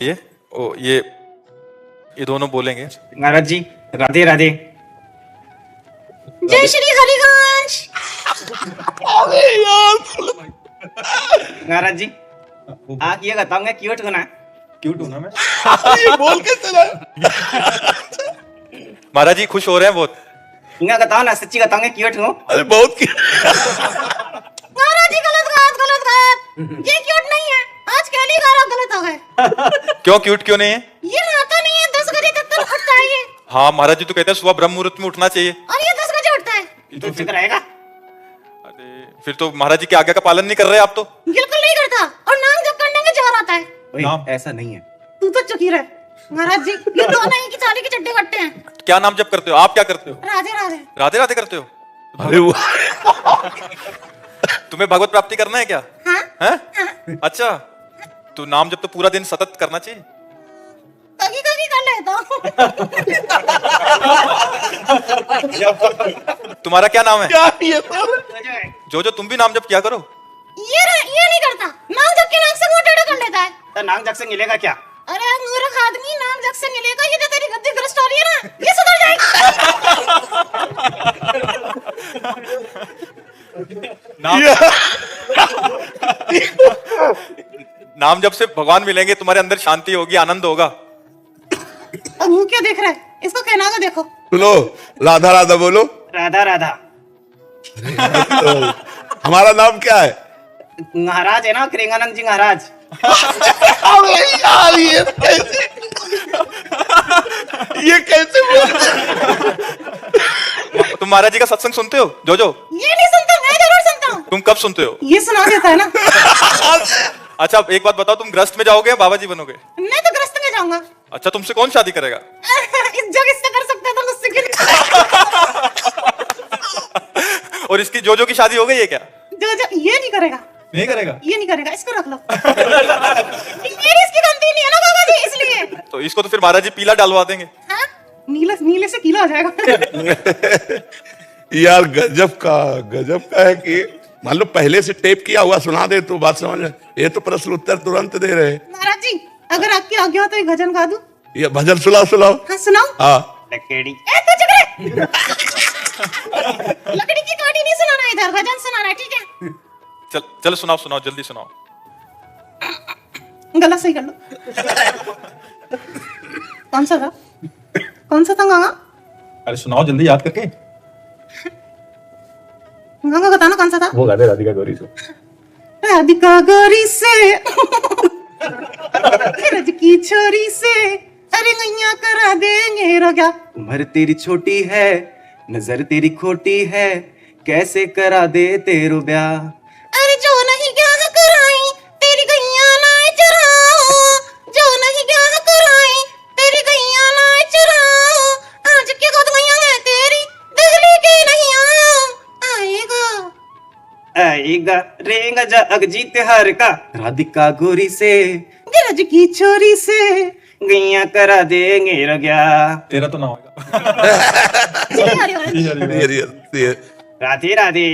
ये दोनों बोलेंगे। महाराज जी राधे राधे। जय श्री हरिवंश। महाराज जी आप ये बताऊंगा क्यूट होना। क्यूट हूं ना मैं? ये बोल के चला। महाराज जी खुश हो रहे हैं बहुत। इनका बताओ ना, सच्ची बताऊंगा क्यूट हूँ। अरे बहुत महाराज जी गलत ये क्यूट नहीं है। आज कैली गारा गलत हो गए। क्यों क्यूट क्यों नहीं है? ये नहाता नहीं है, 10 बजे तक तो उठता है ये। हाँ महाराज जी तो कहते हैं सुबह ब्रह्म मुहूर्त में उठना चाहिए। और ये 10 बजे उठता है। तो ठीक रहेगा। अरे फिर तो महाराज जी की आज्ञा का पालन नहीं कर रहे आप तो। बिल्कुल नहीं करता। और नाम जब करने के जहर आता है। नाम ऐसा नहीं है। तू तो चुकी रहे महाराज जी। ये तो नहीं कि चाली की चड्डी कट्टे हैं। क्या नाम जब करते हो आप? क्या करते हो? राधे राधे। राधे राधे करते हो? अरे वो तुम्हें भगवत प्राप्ति करना है क्या? हाँ? हैं? अच्छा तो नाम जब तो पूरा दिन सतत करना चाहिए। कभी कभी कर लेता हूँ। तुम्हारा क्या नाम है? क्या ये तो जो तुम भी नाम जब किया करो। ये नहीं करता। नाम जब के नाम से मुंह टेढ़ा कर लेता है। तो नाम जग से मिलेगा क्या? अरे मूर्ख आदमी, नाम जग से मिलेगा। ये जो तेरी गद्दी ग्रस्त हो रही है ना, ये सुधर नाम नाम जब से भगवान मिलेंगे तुम्हारे अंदर शांति होगी, आनंद होगा। अब मुंह क्या देख रहा है? इसको कहना तो देखो। सुनो, राधा राधा बोलो। राधा राधा। तो हमारा नाम क्या है? महाराज है ना, क्रिंगानंद जी महाराज। अरे यार ये कैसे बोल? तुम महाराज जी का सत्संग सुनते हो? जो ये नहीं सुनता, मैं जरूर सुनता हूँ। तुम कब सुनते हो? ये सुना देता है ना। अच्छा एक बात बताओ, तुम ग्रस्त में जाओगे या बाबा जी बनोगे? मैं तो ग्रस्त में जाऊंगा। अच्छा तुमसे कौन शादी करेगा? इस जग इससे कर सकता है तो मुझसे क्यों नहीं? और इसकी जो की शादी हो गई है क्या? जो ये नहीं करेगा। नहीं करेगा? ये नहीं करेगा, इसको रख लो। मेरी इसकी गलती नहीं है ना बाबा जी, इसलिए। तो इसको तो फिर महाराज जी पीला डालवा देंगे। हाँ? नीले से गीला हो जाएगा। यार गजब का है कि मान लो पहले से टेप किया हुआ सुना दे तो बात समझ में। ये तो प्रश्न उत्तर तुरंत दे रहे। महाराज जी अगर आपकी आज्ञा हो तो एक भजन गा दूं? ये भजन सुनाओ। हाँ सुनाओ। हाँ लकड़ी। ए तू चुप रह। लकड़ी की काटी नहीं सुनाना, इधर भजन सुनाना है, ठीक है? चल सुनाओ जल्दी सुनाओ। गला सही कर लो। कौन सा था गाना? अरे सुनाओ जल्दी याद करके। गाना बताना कौन सा था? वो गाते राधिका गौरी से। राधिका गौरी से रज की छोरी से अरे नैया करा देंगे रो क्या। उम्र तेरी छोटी है, नजर तेरी खोटी है, कैसे करा दे तेरो ब्याह। अरे जो नहीं क्या कराई तेरी गैया लाए चराओ, जो नहीं क्या कराई तेरी गैया लाए चराओ, आज के खुद गैया है तेरी दिल्ली के नहीं आएगा रेंगा जग जीत हार का, राधिका गोरी से गरज की छोरी से गैया करा देंगे रग्या। तेरा तो ना होगा। राधे राधे।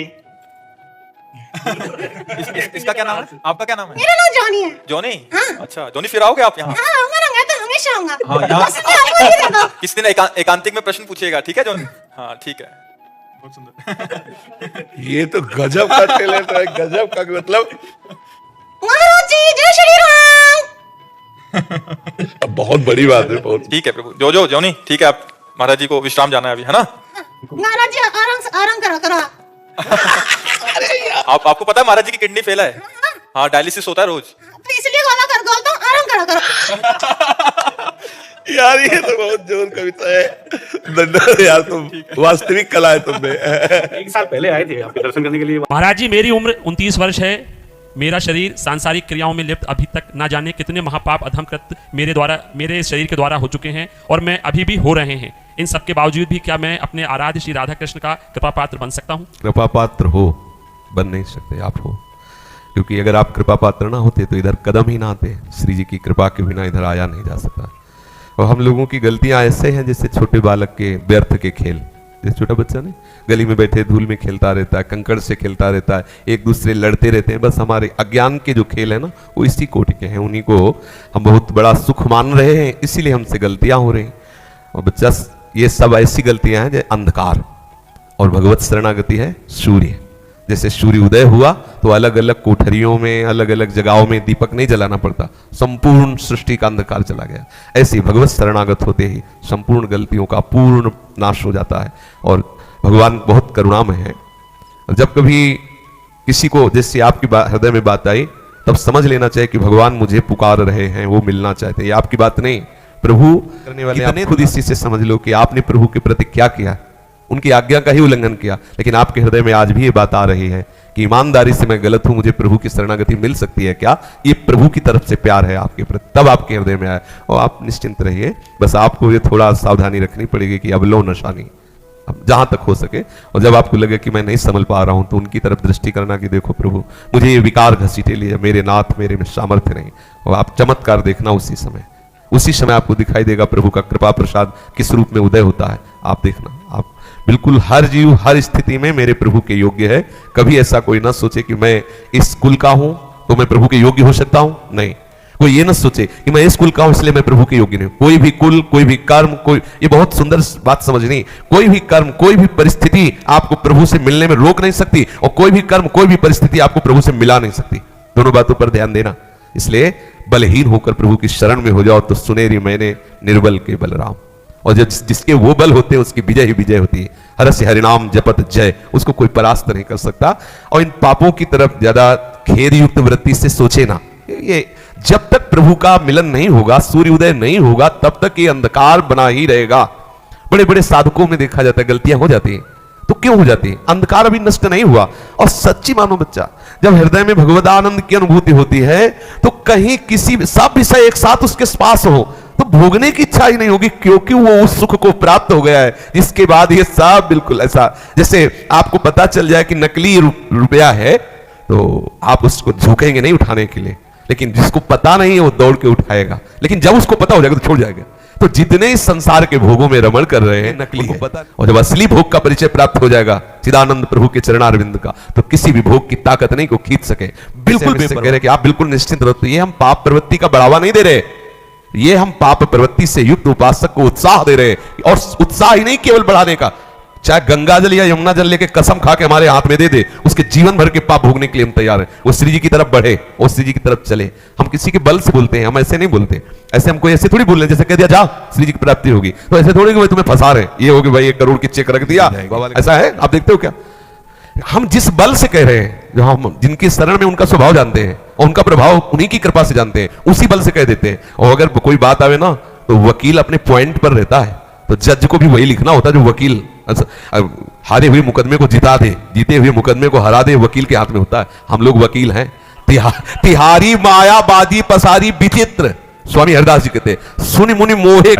इसका क्या नाम है? आपका क्या नाम है? मेरा नाम जॉनी है। जॉनी? हाँ। अच्छा जॉनी फिर आओगे आप यहाँ? हाँ आऊंगा ना, मैं तो हमेशा आऊंगा। हाँ, यहाँ- बस मैं आपको ही दे दो। किस दिन एकांतिक में प्रश्न पूछिएगा, ठीक है जॉनी? हाँ ठीक है। बहुत सुंदर। ये तो गजब का टैलेंट है, गजब का मतलब महाराज जी जय श्री राम। बहुत बड़ी बात है। बहुत ठीक है प्रभु। जॉनी ठीक है, आप महाराज जी को विश्राम जाना है अभी, है ना? महाराज जी आराम करो। आपको पता है महाराज जी की किडनी फेल है। हाँ डायलिसिस होता है रोज। तो इसलिए गाना बोलता हूँ आराम करो। यार ये तो बहुत जोर कविता है यार, तुम वास्तविक कला है तुमने। एक साल पहले आए थे आपके दर्शन करने के लिए। महाराज जी मेरी उम्र 29 वर्ष है। मेरा शरीर सांसारिक क्रियाओं में लिप्त अभी तक ना जाने कितने महापाप अधमकृत मेरे शरीर के द्वारा हो चुके हैं और मैं अभी भी हो रहे हैं। इन सब के बावजूद भी क्या मैं अपने आराध्य श्री राधा कृष्ण का कृपा पात्र बन सकता हूँ? कृपा पात्र हो, बन नहीं सकते आप हो, क्योंकि अगर आप कृपा पात्र ना होते तो इधर कदम ही ना आते। श्री जी की कृपा के बिना इधर आया नहीं जा सकता। और हम लोगों की गलतियां ऐसे हैं जैसे छोटे बालक के व्यर्थ के खेल। ये छोटा बच्चा नहीं, गली में बैठे धूल में खेलता रहता है, कंकड़ से खेलता रहता है, एक दूसरे लड़ते रहते हैं। बस हमारे अज्ञान के जो खेल है ना, वो इसी कोटि के हैं, उन्हीं को हम बहुत बड़ा सुख मान रहे हैं, इसीलिए हमसे गलतियां हो रही हैं। और बच्चा, ये सब ऐसी गलतियां हैं जैसे अंधकार, और भगवत शरणागति है सूर्य। जैसे सूर्य उदय हुआ तो अलग अलग कोठरियों में, अलग अलग जगहों में दीपक नहीं जलाना पड़ता, संपूर्ण सृष्टि का अंधकार चला गया। ऐसे भगवत शरणागत होते ही संपूर्ण गलतियों का पूर्ण नाश हो जाता है। और भगवान बहुत करुणामय है। जब कभी किसी को, जैसे आपकी हृदय में बात आई, तब समझ लेना चाहिए कि भगवान मुझे पुकार रहे हैं, वो मिलना चाहते हैं। ये आपकी बात नहीं, प्रभु करने वाले आप खुद इसी से समझ लो कि आपने प्रभु के प्रति क्या किया, उनकी आज्ञा का ही उल्लंघन किया। लेकिन आपके हृदय में आज भी ये बात आ रही है कि ईमानदारी से मैं गलत हूं, मुझे प्रभु की शरणागति मिल सकती है क्या? ये प्रभु की तरफ से प्यार है आपके प्रति, तब आपके हृदय में आया। और आप निश्चिंत रहिए, बस आपको ये थोड़ा सावधानी रखनी पड़ेगी कि अब लो नशा नहीं, अब जहां तक हो सके। और जब आपको लगे कि मैं नहीं संभल पा रहा हूं, तो उनकी तरफ दृष्टि करना कि देखो प्रभु, मुझे ये विकार घसीटे लिए, मेरे नाथ, मेरे में सामर्थ्य नहीं। और आप चमत्कार देखना उसी समय आपको दिखाई देगा प्रभु का कृपा प्रसाद किस रूप में उदय होता है। आप देखना, आप बिल्कुल हर जीव हर स्थिति में मेरे प्रभु के योग्य है। कभी ऐसा कोई ना सोचे कि मैं इस कुल का हूं तो मैं प्रभु के योग्य हो सकता हूं, नहीं। कोई ये ना सोचे कि मैं इस कुल का हूं इसलिए मैं प्रभु के योग्य नहीं। कोई भी कुल, कोई भी कर्म, कोई, ये बहुत सुंदर बात समझनी, कोई भी कर्म, कोई भी परिस्थिति आपको प्रभु से मिलने में रोक नहीं सकती, और कोई भी कर्म, कोई भी परिस्थिति आपको प्रभु से मिला नहीं सकती। दोनों बातों पर ध्यान देना। इसलिए बलहीन होकर प्रभु की शरण में हो जाओ तो सुनेरी मैंने निर्बल के बलराम। और जब जिसके वो बल होते हैं उसकी विजय ही विजय होती है। हरस्य हरिनाम जपत जय, उसको कोई परास्त नहीं कर सकता। और इन पापों की तरफ ज्यादा खेद युक्त वृत्ति से सोचे ना। ये जब तक प्रभु का मिलन नहीं होगा, सूर्य उदय नहीं होगा, तब तक ये अंधकार बना ही रहेगा। बड़े बड़े साधकों में देखा जाता है गलतियां हो जाती हैं, तो क्यों हो जाती है? अंधकार अभी नष्ट नहीं हुआ। और सच्ची मानो बच्चा, जब हृदय में भगवदानंद की अनुभूति होती है तो कहीं किसी सब विषय एक साथ उसके पास हो तो भोगने की इच्छा ही नहीं होगी, क्योंकि वो उस सुख को प्राप्त हो गया है। इसके बाद ये सब बिल्कुल ऐसा, जैसे आपको पता चल जाए कि नकली रुपया है तो आप उसको झुकेंगे नहीं उठाने के लिए, लेकिन जिसको पता नहीं है वो दौड़ के उठाएगा। लेकिन जब उसको पता हो जाएगा तो छोड़ जाएगा। तो जितने इस संसार के भोगों में रमण कर रहे हैं नकली है, और जब असली भोग का परिचय प्राप्त हो जाएगा चिदानंद प्रभु के चरणारविंद का, तो किसी भी भोग की ताकत नहीं को खींच सके। बिल्कुल कह रहे कि आप बिल्कुल निश्चिंत रहो। ये हम पाप प्रवृत्ति का बढ़ावा नहीं दे रहे, ये हम पाप प्रवृत्ति से युक्त उपासक को उत्साह दे रहे हैं। और उत्साह ही नहीं केवल बढ़ाने का, चाहे गंगा जल या यमुना जल लेके कसम खा के हमारे हाथ में दे दे, उसके जीवन भर के पाप भोगने के लिए हम तैयार हैं। वो श्री जी की तरफ बढ़े, वो श्री जी की तरफ चले। हम किसी के बल से बोलते हैं, हम ऐसे नहीं बोलते। ऐसे हमको ऐसे थोड़ी बोल रहे जैसे कह दिया जा श्री जी की प्राप्ति होगी, तो ऐसे थोड़ी कि भाई तुम्हें फंसा रहे, ये होगी भाई 1 करोड़ की चेक रख दिया, ऐसा है? आप देखते हो क्या? हम जिस बल से कह रहे हैं, जो हम जिनकी शरण में उनका स्वभाव जानते हैं और उनका प्रभाव उन्हीं की कृपा से जानते हैं, उसी बल से कह देते हैं। और अगर कोई बात आवे ना तो वकील अपने पॉइंट पर रहता है, तो जज को भी वही लिखना होता है जो वकील हारे हुए मुकदमे को जिता दे, जीते हुए मुकदमे को हरा दे, वकील के हाथ में होता है। हम लोग वकील हैं। तिहारी माया बाजी पसारी विचित्र, स्वामी हरिदास जी कहते, सुनि मुनि मोहे।